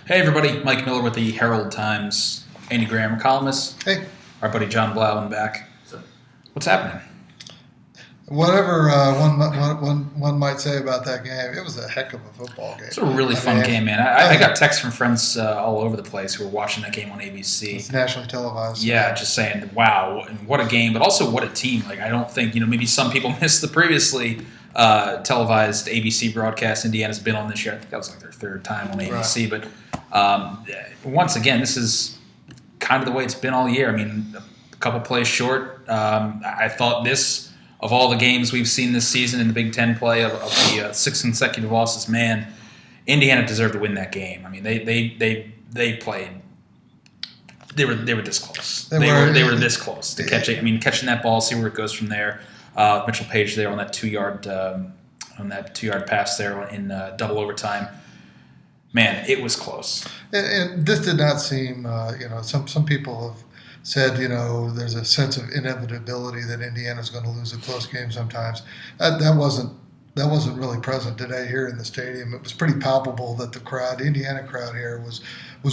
Hey everybody, Mike Miller with the Herald Times, Andy Graham columnist. Hey, Our buddy John Blauen back. What's happening? whatever one might say about that game, it was a heck of a football game. It's a really fun game, man. I got texts from friends all over the place who were watching that game on ABC. It's nationally televised. Yeah, just saying, wow, what a game, but also what a team. Like, I don't think, maybe some people missed the previously televised ABC broadcast Indiana's been on this year. I think that was like their third time on ABC. Right. But once again, this is kind of the way it's been all year. I mean, a couple plays short. I thought this, of all the games we've seen this season in the Big Ten play of the 6 consecutive losses, man, Indiana deserved to win that game. I mean, they played. They were this close. They were this close to catching. I mean, catching that ball, see where it goes from there. Mitchell Page there on that 2-yard pass there in double overtime. Man, it was close. And this did not seem. Some people have said, there's a sense of inevitability that Indiana's going to lose a close game sometimes. That wasn't really present today here in the stadium. It was pretty palpable that the Indiana crowd here was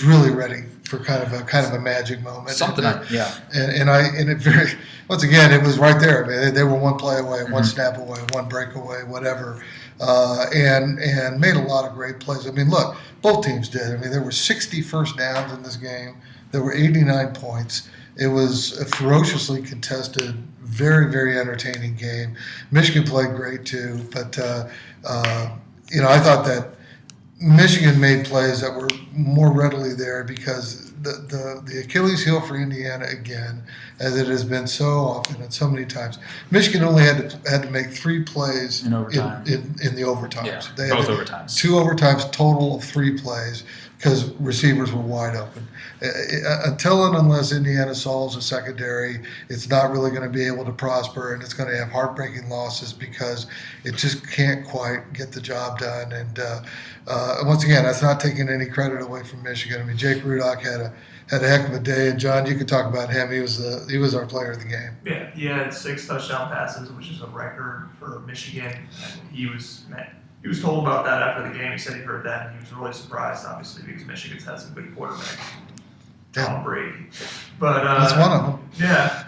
really ready for kind of a magic moment. Once again, it was right there. I mean, they were one play away, one snap away, one break away, whatever, and made a lot of great plays. I mean, look, both teams did. I mean, there were 60 first downs in this game. There were 89 points. It was a ferociously contested, very, very entertaining game. Michigan played great too, but I thought that Michigan made plays that were more readily there because the Achilles heel for Indiana, again, as it has been so often and so many times, Michigan only had to make 3 plays in overtime. In the overtimes. Yeah, they both had overtimes. 2 overtimes, total of 3 plays because receivers were wide open. Until and unless Indiana solves a secondary, it's not really going to be able to prosper, and it's going to have heartbreaking losses because it just can't quite get the job done. And once again, that's not taking any credit away from Michigan. I mean, Jake Rudock had a heck of a day, and John, you could talk about him. He was our player of the game. Yeah, he had 6 touchdown passes, which is a record for Michigan. And he was told about that after the game. He said he heard that, and he was really surprised, obviously, because Michigan's had some good quarterbacks. Tom Brady. But that's one of them. Yeah.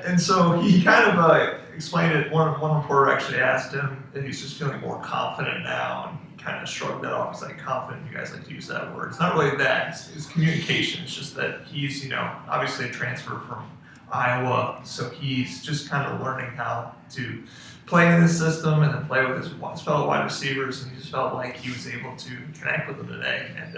And so he kind of explained it. One reporter actually asked him if he's just feeling more confident now, and he kind of shrugged that off. He's like, confident, you guys like to use that word. It's not really that. It's communication. It's just that he's, obviously a transfer from Iowa, so he's just kind of learning how to play in this system and then play with his fellow wide receivers, and he just felt like he was able to connect with them today. And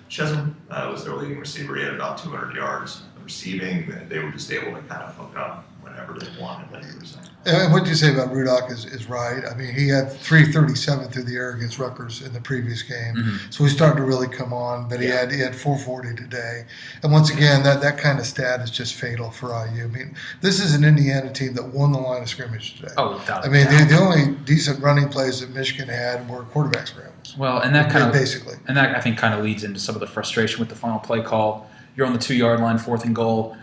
Chesum was their leading receiver. He had about 200 yards receiving. They were just able to kind of hook up whenever they wanted, like you were saying. And what you say about Rudock is right. I mean, he had 337 through the air against Rutgers in the previous game, so he's starting to really come on. But he had 440 today, and once again, that kind of stat is just fatal for IU. I mean, this is an Indiana team that won the line of scrimmage today. Oh, I mean, the only decent running plays that Michigan had were quarterback scrambles. Well, and that kind of basically, and that I think kind of leads into some of the frustration with the final play call. You're on the 2-yard line, 4th and goal.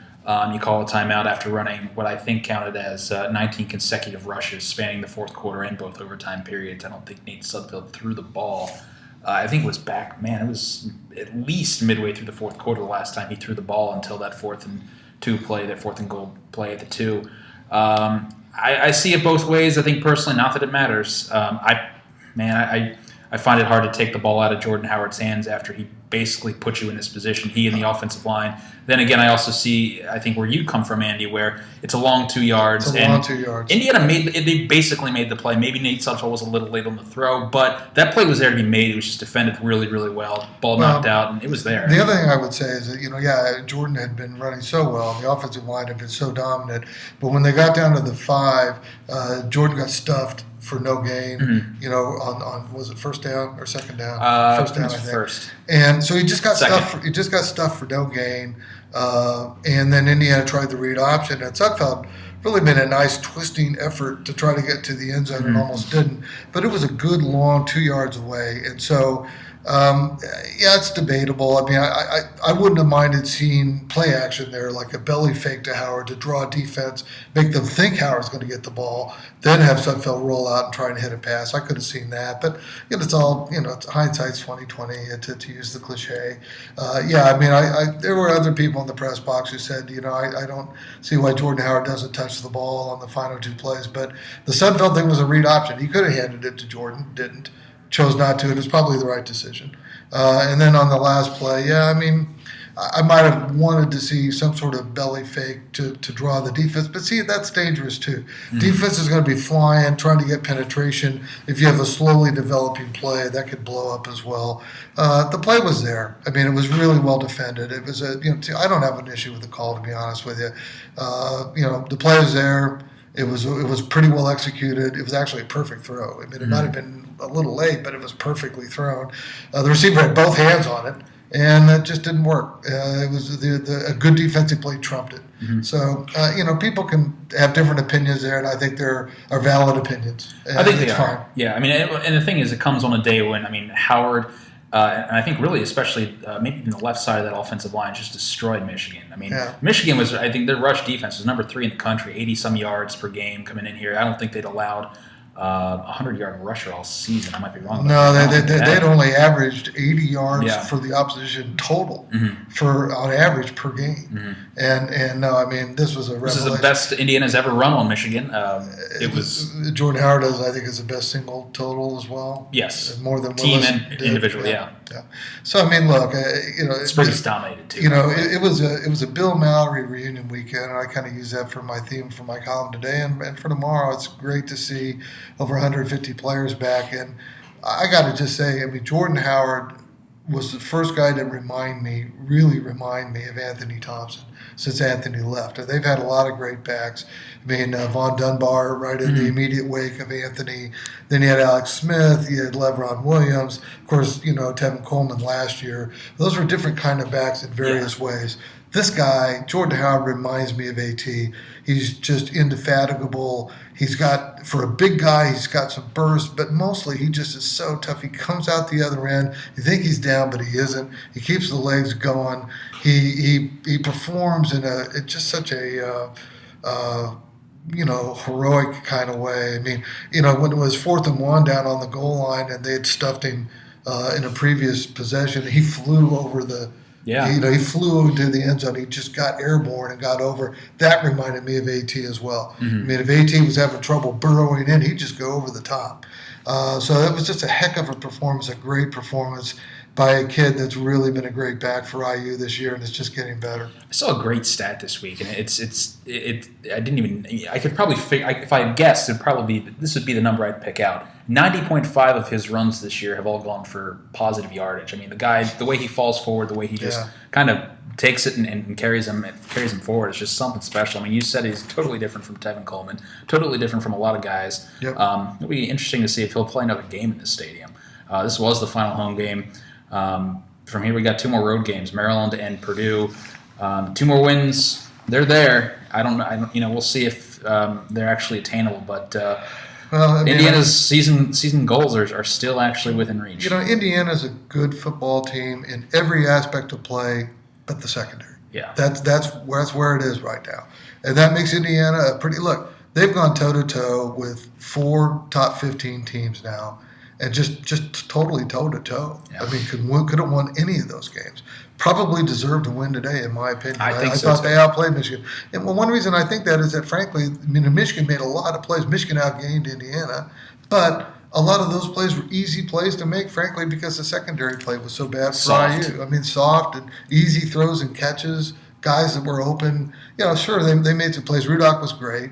You call a timeout after running what I think counted as 19 consecutive rushes spanning the 4th quarter and both overtime periods. I don't think Nate Sudfeld threw the ball. I think it was back, man, it was at least midway through the 4th quarter the last time he threw the ball until that 4th and 2 play, that 4th and goal play at the 2. I see it both ways. I think personally, not that it matters. I find it hard to take the ball out of Jordan Howard's hands after he basically put you in this position, he and the offensive line. Then again, I also see, I think, where you come from, Andy, where it's a long 2 yards. It's a long 2 yards. Indiana they basically made the play. Maybe Nate Sudfeld was a little late on the throw, but that play was there to be made. It was just defended really, really well. Ball knocked out, and it was there. The other thing I would say is that, Jordan had been running so well. The offensive line had been so dominant. But when they got down to the 5, Jordan got stuffed for no gain, on was it first down or second down? First down, I think. First. And so he just got stuffed. He just got stuffed for no gain. And then Indiana tried the read option, and Sudfeld really made a nice twisting effort to try to get to the end zone and almost didn't. But it was a good long 2 yards away, and so Yeah, it's debatable. I mean, I wouldn't have minded seeing play action there, like a belly fake to Howard to draw defense, make them think Howard's going to get the ball, then have Sudfeld roll out and try and hit a pass. I could have seen that, but it's all it's hindsight's 20/20 to use the cliche. Yeah, I mean, there were other people in the press box who said, I don't see why Jordan Howard doesn't touch the ball on the final 2 plays, but the Sudfeld thing was a read option. He could have handed it to Jordan, didn't. Chose not to. It was probably the right decision. And then on the last play, yeah, I mean, I might have wanted to see some sort of belly fake to draw the defense. But see, that's dangerous too. Mm-hmm. Defense is going to be flying, trying to get penetration. If you have a slowly developing play, that could blow up as well. The play was there. I mean, it was really well defended. It was I don't have an issue with the call, to be honest with you. The play was there. It was pretty well executed. It was actually a perfect throw. I mean, it might have been a little late, but it was perfectly thrown. The receiver had both hands on it, and it just didn't work. It was a good defensive play trumped it. Mm-hmm. So, people can have different opinions there, and I think there are valid opinions. I think they are. Fine. Yeah, I mean, and the thing is, it comes on a day when, Howard, and I think really especially maybe even the left side of that offensive line just destroyed Michigan. I mean, Michigan was, I think their rush defense was number 3 in the country, 80-some yards per game coming in here. I don't think they'd allowed a 100-yard rusher all season. I might be wrong. No, they'd only averaged 80 yards for the opposition total on average per game. Mm-hmm. And no, I mean, this was a revelation. This is the best Indiana's ever run on Michigan. It was Jordan Howard I think is the best single total as well. Yes, more than team and individual. Yeah. So I mean, look, Spriggs dominated too. It was a Bill Mallory reunion weekend, and I kind of use that for my theme for my column today and for tomorrow. It's great to see over 150 players back, and I got to just say, I mean, Jordan Howard was the first guy to really remind me of Anthony Thompson since Anthony left. They've had a lot of great backs. I mean, Von Dunbar right in the immediate wake of Anthony. Then you had Alex Smith. You had Levron Williams. Of course, Tevin Coleman last year. Those were different kind of backs in various ways. This guy, Jordan Howard, reminds me of AT. He's just indefatigable. For a big guy, he's got some burst, but mostly he just is so tough. He comes out the other end. You think he's down, but he isn't. He keeps the legs going. He performs in just such a heroic kind of way. I mean, when it was 4th and 1 down on the goal line and they had stuffed him in a previous possession, he flew over the. Yeah. He flew into the end zone. He just got airborne and got over. That reminded me of AT as well. Mm-hmm. I mean, if AT was having trouble burrowing in, he'd just go over the top. So that was just a heck of a performance, a great performance by a kid that's really been a great back for IU this year, and it's just getting better. I saw a great stat this week, and I could probably figure, if I had guessed, this would be the number I'd pick out. 90.5 of his runs this year have all gone for positive yardage. I mean, the guy, the way he falls forward, the way he just kind of takes it and carries him forward, it's just something special. I mean, you said he's totally different from Tevin Coleman, totally different from a lot of guys. Yep. It'll be interesting to see if he'll play another game in this stadium. This was the final home game. From here, we got 2 more road games, Maryland and Purdue. 2 more wins. They're there. I don't know. We'll see if they're actually attainable. But Indiana's season goals are still actually within reach. Indiana's a good football team in every aspect of play, but the secondary. Yeah. That's where it is right now, and that makes Indiana a pretty look. They've gone toe to toe with 4 top 15 teams now. And just totally toe-to-toe. Yeah. I mean, could have won any of those games. Probably deserved to win today, in my opinion. I thought they outplayed Michigan. And one reason I think that is that, frankly, Michigan made a lot of plays. Michigan outgained Indiana. But a lot of those plays were easy plays to make, frankly, because the secondary play was so bad for IU. I mean, soft and easy throws and catches, guys that were open. Sure, they made some plays. Rudock was great.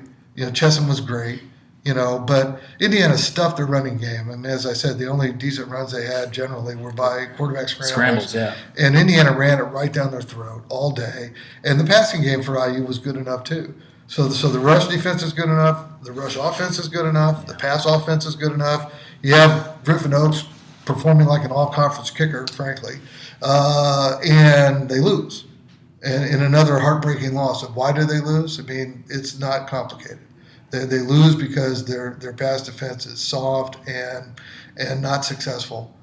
Chesson was great. But Indiana stuffed their running game. I mean, as I said, the only decent runs they had generally were by quarterback scrambles. Yeah. And Indiana ran it right down their throat all day. And the passing game for IU was good enough too. So the rush defense is good enough. The rush offense is good enough. The pass offense is good enough. You have Griffin Oaks performing like an all-conference kicker, frankly. And they lose. And in another heartbreaking loss. And why do they lose? I mean, it's not complicated. They lose because their pass defense is soft and not successful.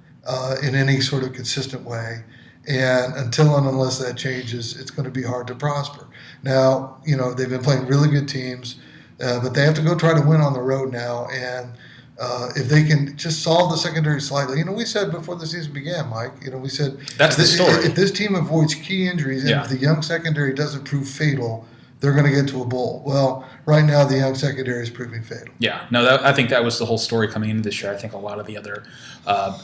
in any sort of consistent way. And until and unless that changes, it's going to be hard to prosper. Now, they've been playing really good teams, but they have to go try to win on the road now. And if they can just solve the secondary slightly, we said before the season began, Mike, we said that's the story. If this team avoids key injuries and if the young secondary doesn't prove fatal, they're going to get to a bowl. Well, right now the young secondary is proving fatal. Yeah, no, I think that was the whole story coming into this year. I think a lot of the other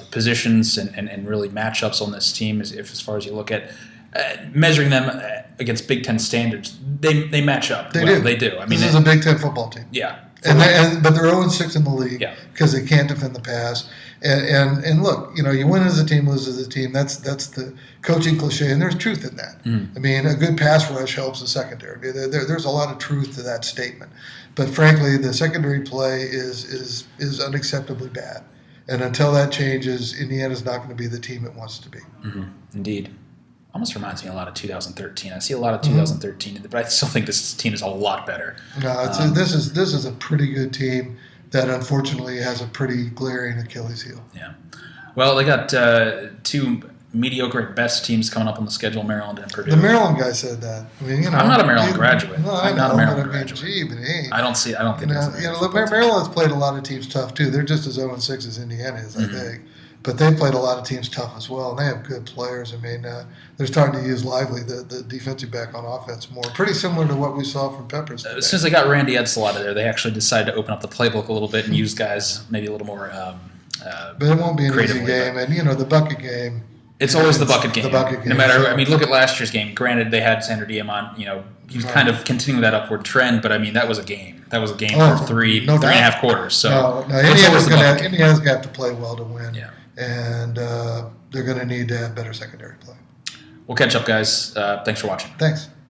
positions and really matchups on this team, as far as you look at measuring them against Big Ten standards, they match up. They do. They do. I mean, this is a Big Ten football team. Yeah. But they're 0-6 in the league because they can't defend the pass. And look, you win as a team, lose as a team. That's the coaching cliche, and there's truth in that. I mean, a good pass rush helps the secondary. There's a lot of truth to that statement. But frankly, the secondary play is unacceptably bad. And until that changes, Indiana's not going to be the team it wants to be. Mm-hmm. Indeed. Almost reminds me a lot of 2013. I see a lot of 2013, but I still think this team is a lot better. No, this is a pretty good team that unfortunately has a pretty glaring Achilles heel. Yeah. Well, they got two mediocre at best teams coming up on the schedule, Maryland and Purdue. The Maryland guy said that. I mean, I'm not a Maryland graduate. No, I'm not a Maryland graduate. Gee, but hey. I don't think Maryland's played a lot of teams tough too. They're just as 0-6 as Indiana is, I think. But they've played a lot of teams tough as well, and they have good players. I mean, they're starting to use Lively, the defensive back, on offense more. Pretty similar to what we saw from Peppers. As soon as they got Randy Edsel out of there, they actually decided to open up the playbook a little bit and use guys maybe a little more but it won't be an easy game. And, the bucket game. It's always the bucket game. The bucket game. No matter, I mean, look at last year's game. Granted, they had Sandro Diamant, he was kind of continuing that upward trend, but I mean, that was a game. That was a game for three and a half quarters. So Indiana's going to have to play well to win. Yeah. And they're going to need to have better secondary play. We'll catch up, guys. Thanks for watching. Thanks.